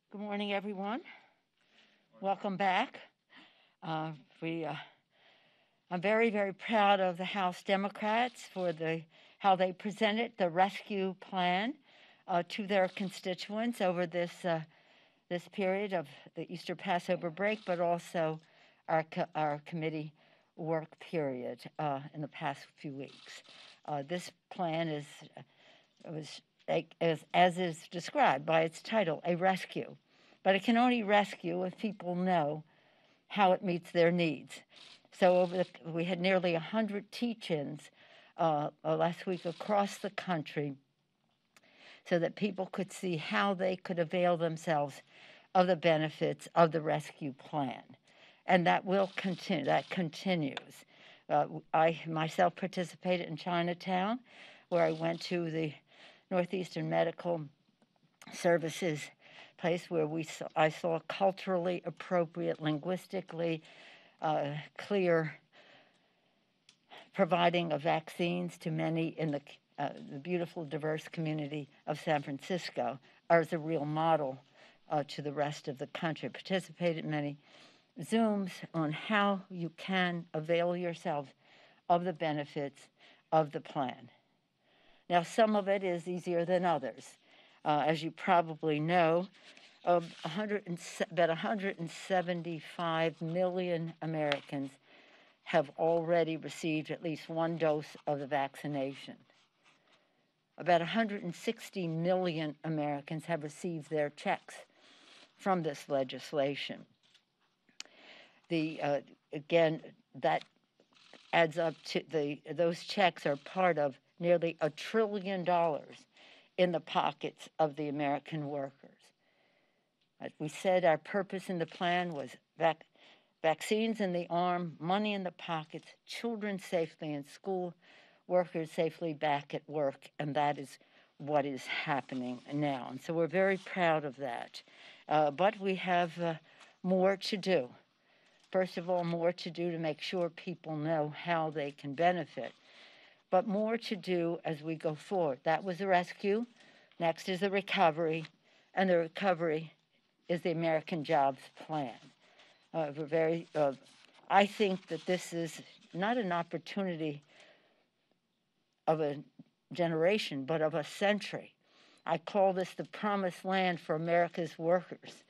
Good morning, everyone. Welcome back. Uh, we, uh, I'm very, very proud of the House Democrats for how they presented the rescue plan to their constituents over this period of the Easter Passover break, but also our committee work period in the past few weeks. This plan was as is described by its title, a rescue. But it can only rescue if people know how it meets their needs. So we had nearly 100 teach-ins last week across the country so that people could see how they could avail themselves of the benefits of the rescue plan. And that will continue, that continues. I myself participated in Chinatown, where I went to the Northeastern Medical Services place where I saw culturally appropriate, linguistically clear providing of vaccines to many in the beautiful, diverse community of San Francisco as a real model to the rest of the country. Participated in many Zooms on how you can avail yourself of the benefits of the plan. Now, some of it is easier than others. As you probably know, about 175 million Americans have already received at least one dose of the vaccination. About 160 million Americans have received their checks from this legislation. Again, that adds up to those checks are part of nearly $1 trillion in the pockets of the American workers. As we said, our purpose in the plan was vaccines in the arm, money in the pockets, children safely in school, workers safely back at work, and that is what is happening now. And so we're very proud of that. But we have more to do. First of all, more to do to make sure people know how they can benefit, but more to do as we go forward. That was the rescue. Next is the recovery, and the recovery is the American Jobs Plan. I think that this is not an opportunity of a generation, but of a century. I call this the promised land for America's workers.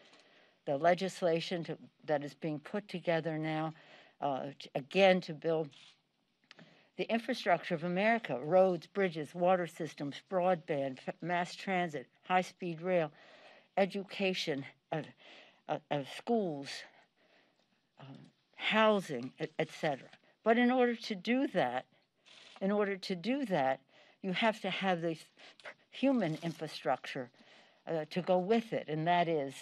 The legislation that is being put together now, again, to build the infrastructure of America, roads, bridges, water systems, broadband, mass transit, high-speed rail, education, schools, housing, etc. But in order to do that, you have to have the human infrastructure to go with it, and that is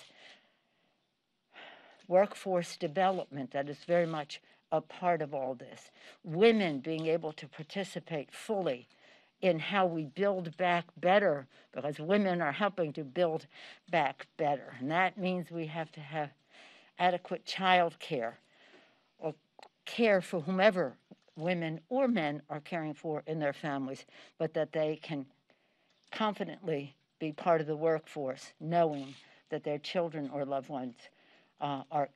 workforce development. That is very much a part of all this. Women being able to participate fully in how we build back better, because women are helping to build back better. And that means we have to have adequate child care or care for whomever women or men are caring for in their families, but that they can confidently be part of the workforce, knowing that their children or loved ones are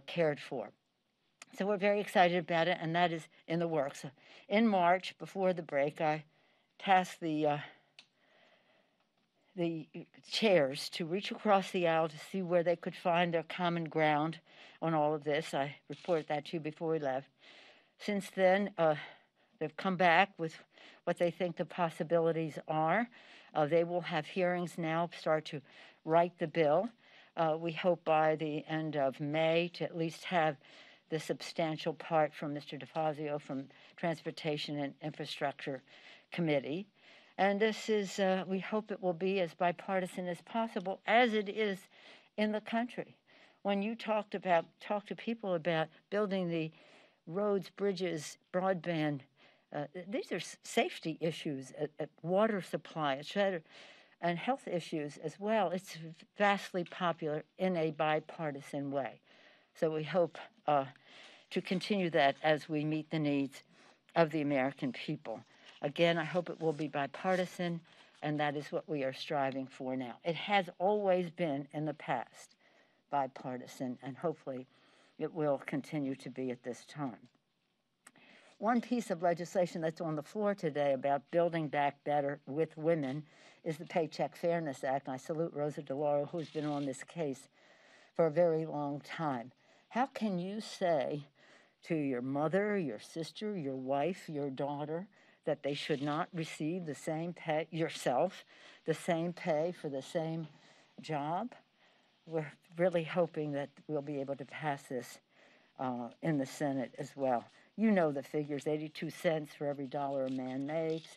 cared for. So we're very excited about it, and that is in the works. In March, before the break, I tasked the chairs to reach across the aisle to see where they could find their common ground on all of this. I reported that to you before we left. Since then, they've come back with what they think the possibilities are. They will have hearings now, start to write the bill. We hope by the end of May to at least have the substantial part from Mr. DeFazio from Transportation and Infrastructure Committee. And this is, we hope it will be as bipartisan as possible, as it is in the country. When you talk to people about building the roads, bridges, broadband, these are safety issues, water supply, etc., and health issues as well. It's vastly popular in a bipartisan way. So we hope to continue that as we meet the needs of the American people. Again, I hope it will be bipartisan. and that is what we are striving for now. It has always been in the past bipartisan, and hopefully it will continue to be at this time. One piece of legislation that's on the floor today about building back better with women is the Paycheck Fairness Act, and I salute Rosa DeLauro, who's been on this case for a very long time. How can you say to your mother, your sister, your wife, your daughter, that they should not receive the same pay, yourself, the same pay for the same job? We're really hoping that we'll be able to pass this in the Senate as well. You know the figures, 82 cents for every dollar a man makes.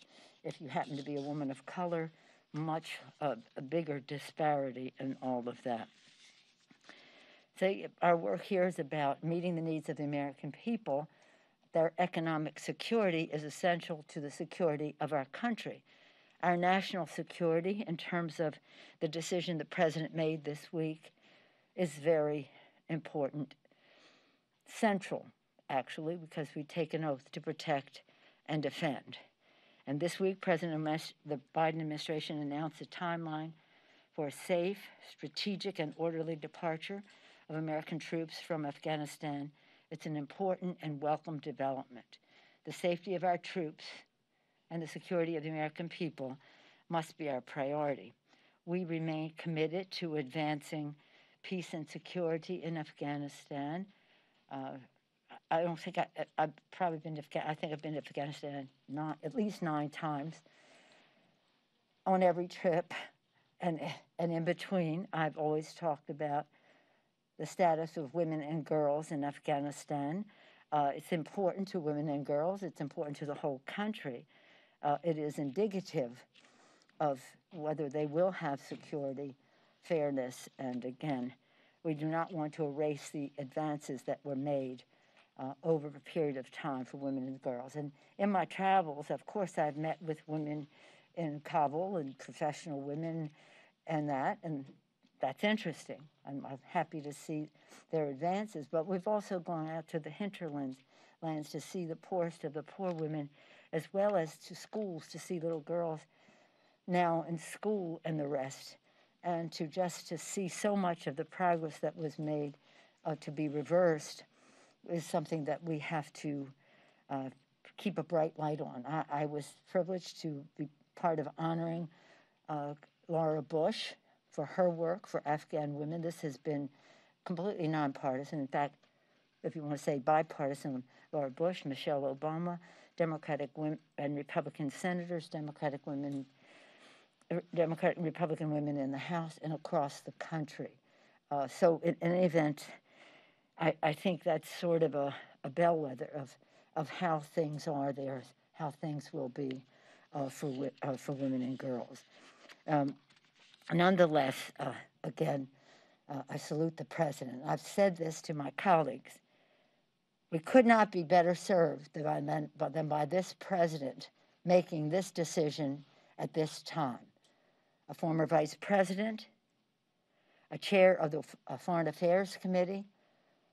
If you happen to be a woman of color, much a bigger disparity in all of that. So our work here is about meeting the needs of the American people. Their economic security is essential to the security of our country. Our national security, in terms of the decision the President made this week, is very important. Central, actually, because we take an oath to protect and defend. And this week, the Biden administration announced a timeline for a safe, strategic, and orderly departure of American troops from Afghanistan. It's an important and welcome development. The safety of our troops and the security of the American people must be our priority. We remain committed to advancing peace and security in Afghanistan. I don't think I've probably been to I think I've been to Afghanistan at least 9 times. On every trip and in between, I've always talked about the status of women and girls in Afghanistan. It's important to women and girls. It's important to the whole country. It is indicative of whether they will have security, fairness, and again, we do not want to erase the advances that were made over a period of time for women and girls. And in my travels, of course, I've met with women in Kabul and professional women and that's interesting. I'm happy to see their advances, but we've also gone out to the hinterlands to see the poorest of the poor women, as well as to schools to see little girls now in school and the rest, and to see so much of the progress that was made to be reversed is something that we have to keep a bright light on. I was privileged to be part of honoring Laura Bush for her work for Afghan women. This has been completely nonpartisan. In fact, if you want to say bipartisan, Laura Bush, Michelle Obama, Democratic women and Republican senators, Democratic and Republican women in the House and across the country. So in any event, I think that's sort of a bellwether of how things are there, how things will be for women and girls. Nonetheless, again, I salute the President. I've said this to my colleagues. We could not be better served than by this President making this decision at this time. A former Vice President, a chair of the Foreign Affairs Committee,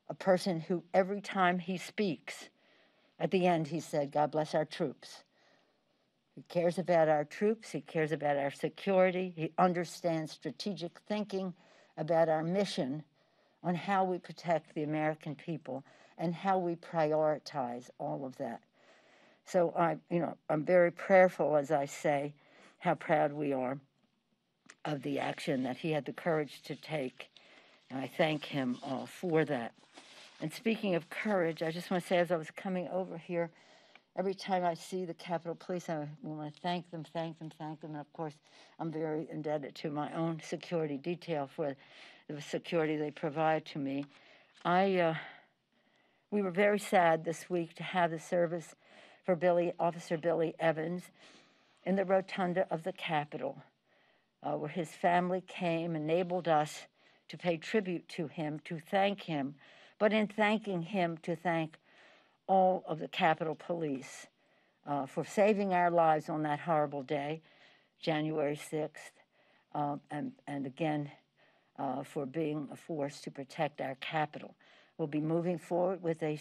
a person who every time he speaks, at the end he said, God bless our troops. He cares about our troops. He cares about our security. He understands strategic thinking about our mission on how we protect the American people and how we prioritize all of that. So I'm very prayerful, as I say, how proud we are of the action that he had the courage to take. And I thank him for that. And speaking of courage, I just want to say, as I was coming over here, every time I see the Capitol Police, I want to thank them. And of course, I'm very indebted to my own security detail for the security they provide to me. We were very sad this week to have the service for Officer Billy Evans in the rotunda of the Capitol, where his family came, enabled us to pay tribute to him, to thank him, but in thanking him, to thank all of the Capitol Police for saving our lives on that horrible day, January 6th, and again, for being a force to protect our Capitol. We'll be moving forward with a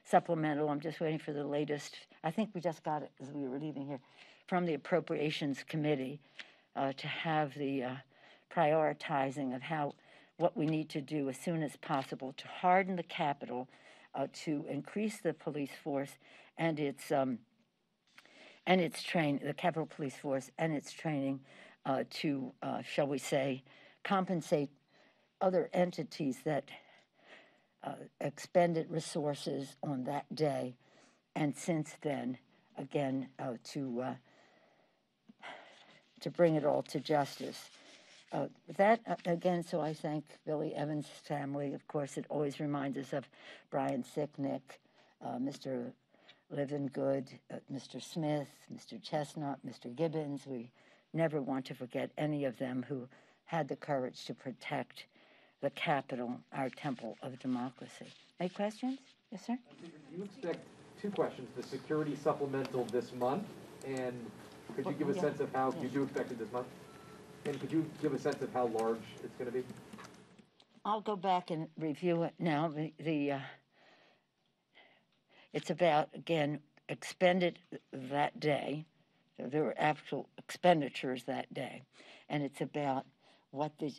supplemental. I'm just waiting for the latest. I think we just got it as we were leaving here. from the Appropriations Committee to have the prioritizing of what we need to do as soon as possible to harden the Capitol, to increase the police force and its training, the Capitol Police Force and its training to, shall we say, compensate other entities that expended resources on that day, and since then, again, to bring it all to justice. Again, so I thank Billy Evans' family. Of course, it always reminds us of Brian Sicknick, Mr. Livengood, Mr. Smith, Mr. Chestnut, Mr. Gibbons. We never want to forget any of them who had the courage to protect the Capitol, our temple of democracy. Any questions? Yes, sir? You expect two questions, the security supplemental this month, and could you give a sense of how, you do expect it this month? And could you give a sense of how large it's going to be? I'll go back and review it now. It's about, again, expended that day. So there were actual expenditures that day. And it's about what the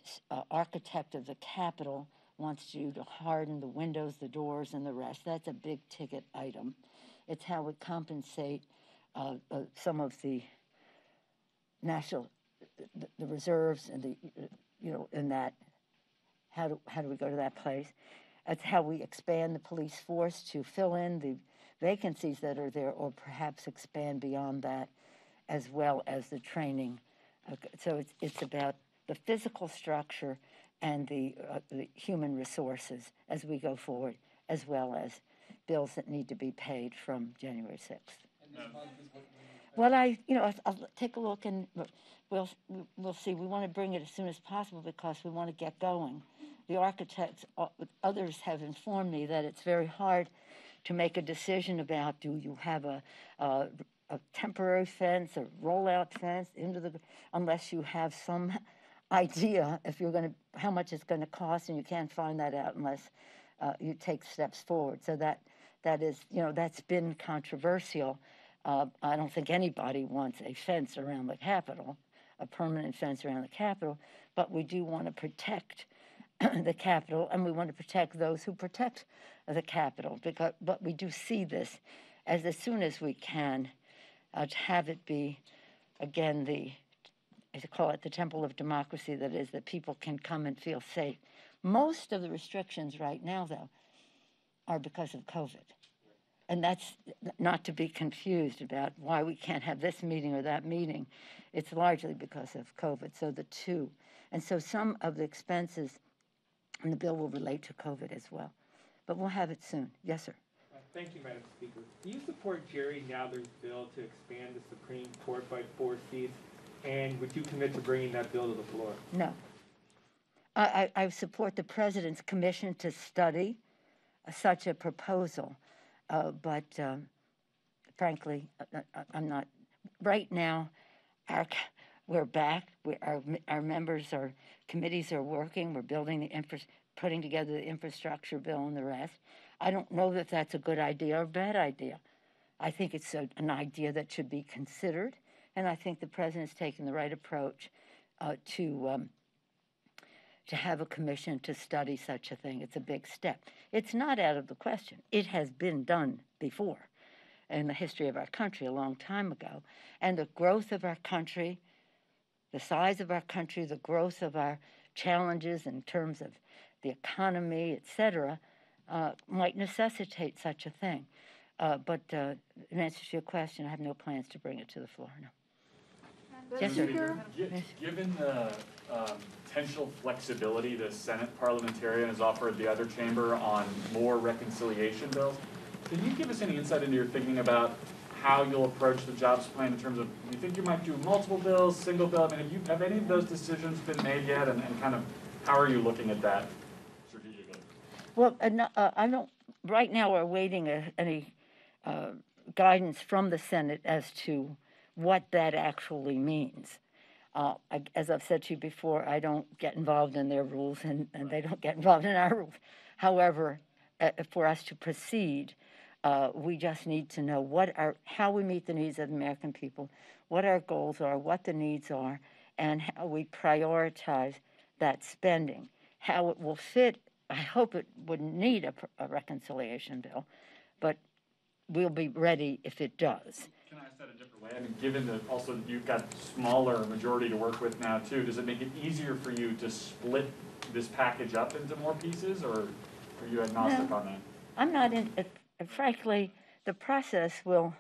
architect of the Capitol wants you to harden the windows, the doors, and the rest. That's a big ticket item. It's how we compensate some of the national, the reserves and the, in that, how do we go to that place? That's how we expand the police force to fill in the vacancies that are there, or perhaps expand beyond that, as well as the training. So it's about the physical structure and the human resources as we go forward, as well as bills that need to be paid from January 6th. Well, I'll take a look and we'll see. We want to bring it as soon as possible because we want to get going. The architects, others have informed me that it's very hard to make a decision about, do you have a temporary fence, a rollout fence unless you have some idea if you're going to, how much it's going to cost, and you can't find that out unless you take steps forward. So that is, that's been controversial. I don't think anybody wants a fence around the Capitol, a permanent fence around the Capitol, but we do want to protect the Capitol, and we want to protect those who protect the Capitol. But we do see this as soon as we can, to have it be, again, as I call it, the temple of democracy, that is, that people can come and feel safe. Most of the restrictions right now, though, are because of COVID. And that's not to be confused about why we can't have this meeting or that meeting. It's largely because of COVID, so the two. And so some of the expenses in the bill will relate to COVID as well. But we'll have it soon. Yes, sir. Thank you, Madam Speaker. Do you support Jerry Nadler's bill to expand the Supreme Court by 4 seats? And would you commit to bringing that bill to the floor? No. I support the President's commission to study such a proposal. But frankly, I'm not. Right now, we're back. Our members, our committees are working. We're building putting together the infrastructure bill and the rest. I don't know that that's a good idea or a bad idea. I think it's an idea that should be considered, and I think the President's taken the right approach to have a commission to study such a thing. It's a big step. It's not out of the question. It has been done before in the history of our country a long time ago. And the growth of our country, the size of our country, the growth of our challenges in terms of the economy, et cetera, might necessitate such a thing. But in answer to your question, I have no plans to bring it to the floor, no. Yes, sir. Given the potential flexibility the Senate parliamentarian has offered the other chamber on more reconciliation bills, can you give us any insight into your thinking about how you'll approach the jobs plan in terms of, do you think you might do multiple bills, single bill? I mean, have any of those decisions been made yet, and kind of how are you looking at that strategically? Well, I don't. Right now, we're awaiting any guidance from the Senate as to what that actually means. As I've said to you before, I don't get involved in their rules, and they don't get involved in our rules. However, for us to proceed, We just need to know how we meet the needs of the American people, what our goals are, what the needs are, and how we prioritize that spending. How it will fit, I hope it wouldn't need a reconciliation bill, but we'll be ready if it does. Can I ask that a different way? I mean, given that also you've got smaller majority to work with now too, does it make it easier for you to split this package up into more pieces, or are you agnostic on that? I'm not frankly, the process will,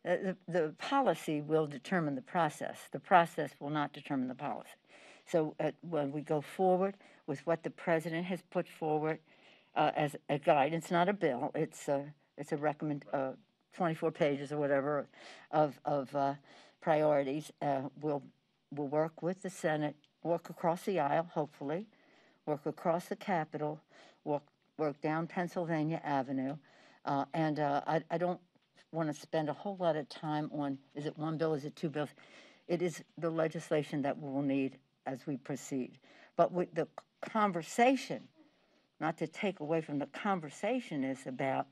the policy will determine the process. The process will not determine the policy. So when we go forward with what the president has put forward as a guidance, not a bill, it's a 24 pages or whatever of priorities. We'll work with the Senate, work across the aisle, hopefully, work across the Capitol, work down Pennsylvania Avenue, and I don't want to spend a whole lot of time on, is it one bill, is it two bills? It is the legislation that we'll need as we proceed. But with the conversation, not to take away from the conversation, is about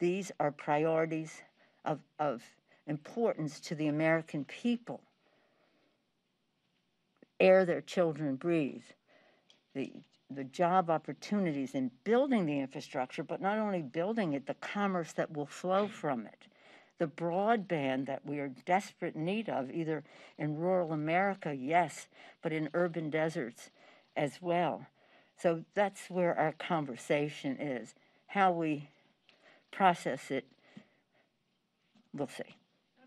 these are priorities of importance to the American people. Air their children breathe. The job opportunities in building the infrastructure, but not only building it, the commerce that will flow from it. The broadband that we are desperate need of, either in rural America, yes, but in urban deserts as well. So that's where our conversation is. How we process it, we'll see.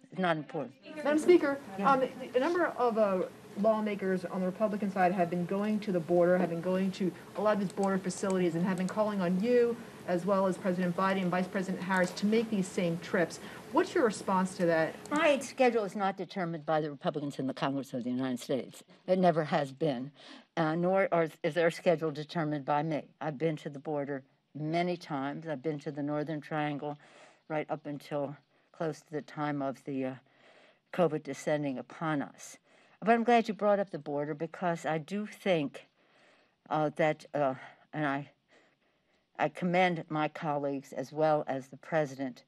It's not important. Madam Speaker, a number of lawmakers on the Republican side have been going to the border, have been going to a lot of these border facilities, and have been calling on you, as well as President Biden and Vice President Harris, to make these same trips. What's your response to that? My schedule is not determined by the Republicans in the Congress of the United States. It never has been, nor is their schedule determined by me. I've been to the border many times. I've been to the Northern Triangle right up until close to the time of the COVID descending upon us. But I'm glad you brought up the border, because I do think that, and I commend my colleagues as well as the president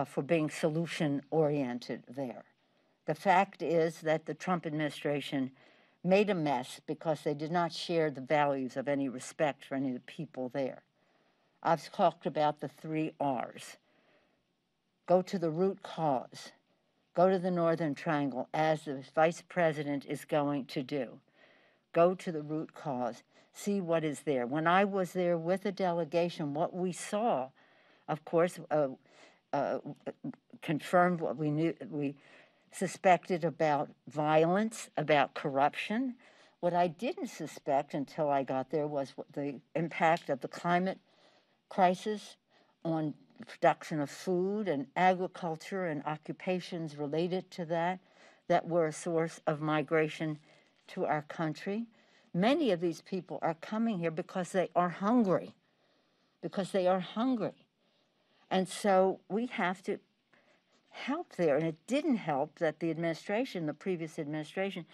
for being solution-oriented there. The fact is that the Trump administration made a mess because they did not share the values of any respect for any of the people there. I've talked about the 3 R's. Go to the root cause. Go to the Northern Triangle, as the vice president is going to do. Go to the root cause. See what is there. When I was there with a delegation, what we saw, of course, confirmed what we suspected about violence, about corruption. What I didn't suspect until I got there was the impact of the climate crisis on the production of food and agriculture and occupations related to that were a source of migration to our country. Many of these people are coming here because they are hungry, And so we have to help there. And it didn't help that the previous administration,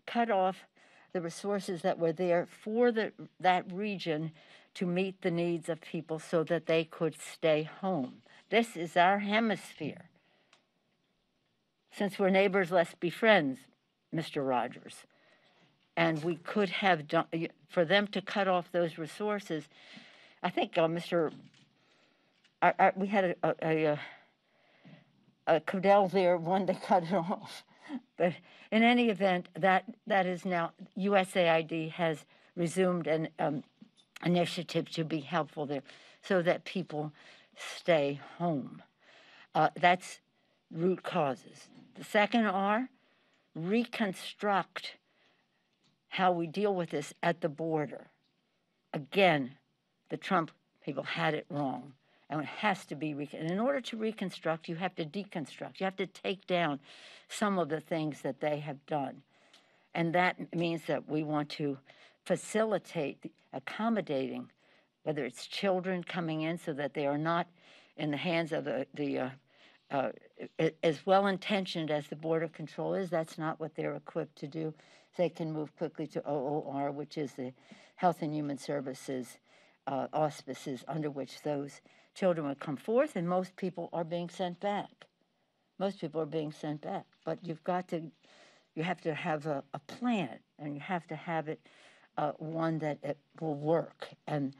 cut off the resources that were there for that region to meet the needs of people so that they could stay home. This is our hemisphere. Since we're neighbors, let's be friends, Mr. Rogers. And we could have done, for them to cut off those resources, I think we had a Codell there when they cut it off. But in any event, that is now, USAID has resumed an initiative to be helpful there so that people stay home. That's root causes. The second R, reconstruct how we deal with this at the border. Again, the Trump people had it wrong, and it has to be, and in order to reconstruct, you have to deconstruct. You have to take down some of the things that they have done. And that means that we want to facilitate accommodating, whether it's children coming in so that they are not in the hands of as well-intentioned as the Border Control is, that's not what they're equipped to do. They can move quickly to OOR, which is the Health and Human Services auspices under which those children would come forth, and most people are being sent back. Most people are being sent back. But you have to have a plan, and you have to have it one that it will work, and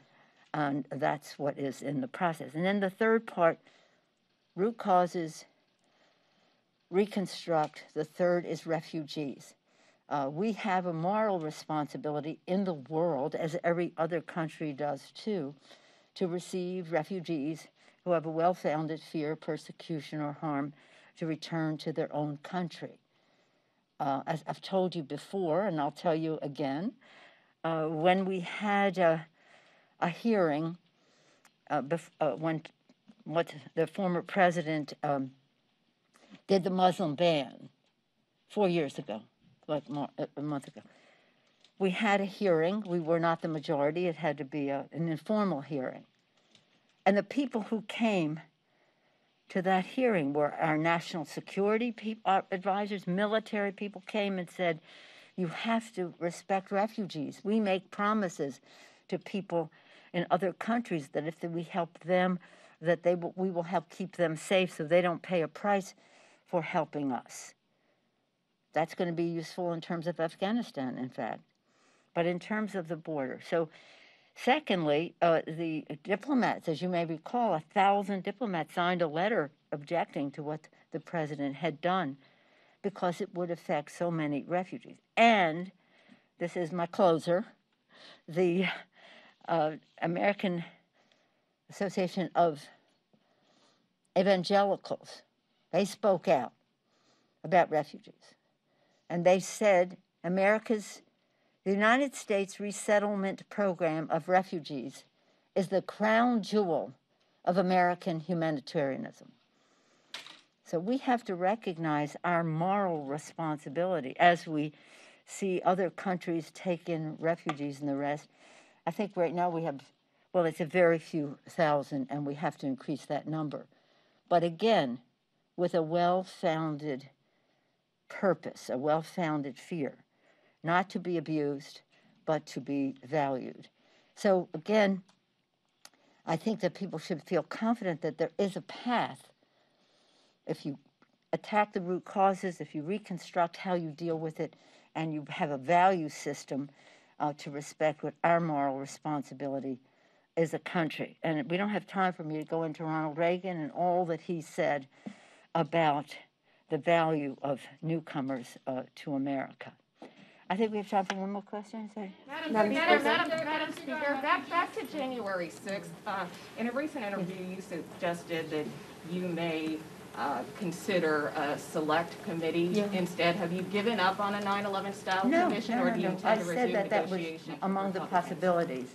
that's what is in the process. And then the third part, root causes, reconstruct. The third is refugees. We have a moral responsibility in the world, as every other country does too, to receive refugees who have a well-founded fear, persecution, or harm to return to their own country. As I've told you before, and I'll tell you again, when we had a hearing, when the former president did the Muslim ban 4 years ago, like a month ago. We had a hearing. We were not the majority. It had to be an informal hearing. And the people who came to that hearing were our national security advisors, military people came and said, you have to respect refugees. We make promises to people in other countries that if we help them, that we will help keep them safe so they don't pay a price for helping us. That's going to be useful in terms of Afghanistan, in fact, but in terms of the border. So secondly, the diplomats, as you may recall, 1,000 diplomats signed a letter objecting to what the president had done because it would affect so many refugees. And this is my closer, the American Association of Evangelicals, they spoke out about refugees. And they said the United States resettlement program of refugees is the crown jewel of American humanitarianism. So we have to recognize our moral responsibility as we see other countries take in refugees and the rest. I think right now we have, well, it's a very few thousand, and we have to increase that number. But again, with a well-founded purpose, a well-founded fear, not to be abused, but to be valued. So again, I think that people should feel confident that there is a path. If you attack the root causes, if you reconstruct how you deal with it, and you have a value system to respect what our moral responsibility is a country. And we don't have time for me to go into Ronald Reagan and all that he said about the value of newcomers to America. I think we have time for one more question. Madam Speaker, back to January 6th. In a recent interview, you suggested that you may consider a select committee instead. Have you given up on a 9/11 style commission, or do you intend to resume negotiations? That was among the possibilities.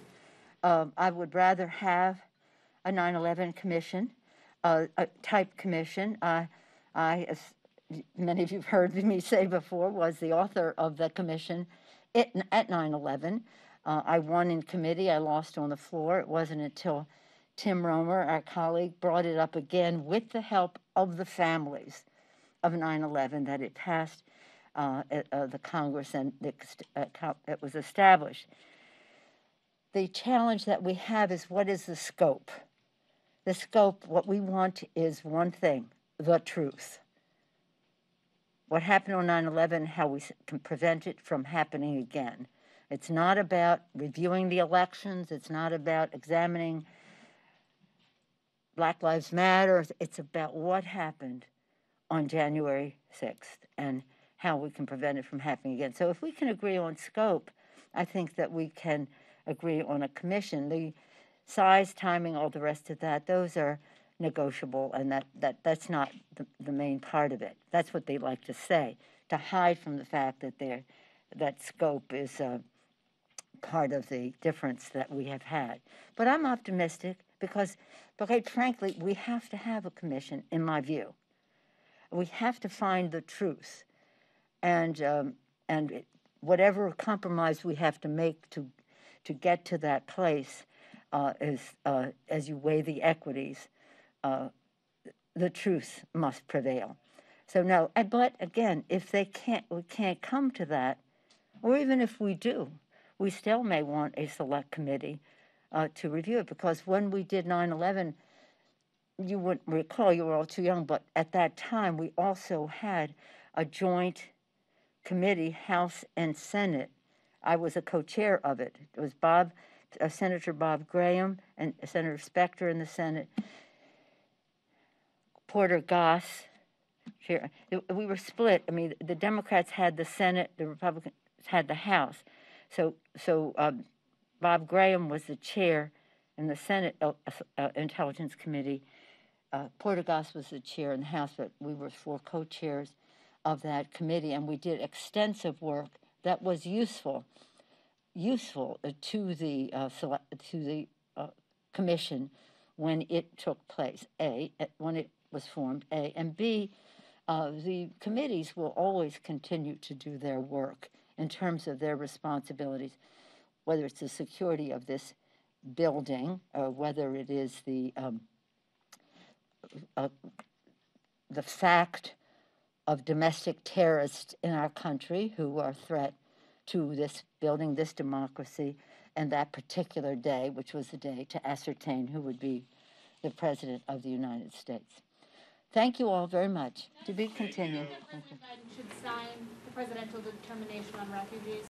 I would rather have a 9/11 commission, type commission. I, as many of you have heard me say before, was the author of the commission at 9/11. I won in committee. I lost on the floor. It wasn't until Tim Romer, our colleague, brought it up again with the help of the families of 9/11 that it passed the Congress and it was established. The challenge that we have is, what is the scope? The scope, what we want is one thing, the truth. What happened on 9/11, how we can prevent it from happening again. It's not about reviewing the elections. It's not about examining Black Lives Matter. It's about what happened on January 6th and how we can prevent it from happening again. So if we can agree on scope, I think that we can agree on a commission. The size, timing, all the rest of that, those are negotiable, and that's not the main part of it. That's what they like to say, to hide from the fact that that scope is part of the difference that we have had. But I'm optimistic because quite frankly, we have to have a commission, in my view. We have to find the truth, and whatever compromise we have to make to get to that place as you weigh the equities, the truth must prevail. So no, but again, if we can't come to that, or even if we do, we still may want a select committee to review it, because when we did 9/11, you wouldn't recall, you were all too young, but at that time, we also had a joint committee, House and Senate. I was a co-chair of it. It was Senator Bob Graham and Senator Specter in the Senate, Porter Goss. Chair. We were split. I mean, the Democrats had the Senate, the Republicans had the House. So Bob Graham was the chair in the Senate Intelligence Committee. Porter Goss was the chair in the House, but we were 4 co-chairs of that committee, and we did extensive work that was useful to the commission when it took place. When it was formed. And B, the committees will always continue to do their work in terms of their responsibilities, whether it's the security of this building or whether it is the fact of domestic terrorists in our country who are a threat to this building, this democracy, and that particular day, which was the day to ascertain who would be the President of the United States. Thank you all very much. To be continued. President Biden should sign the presidential determination on refugees.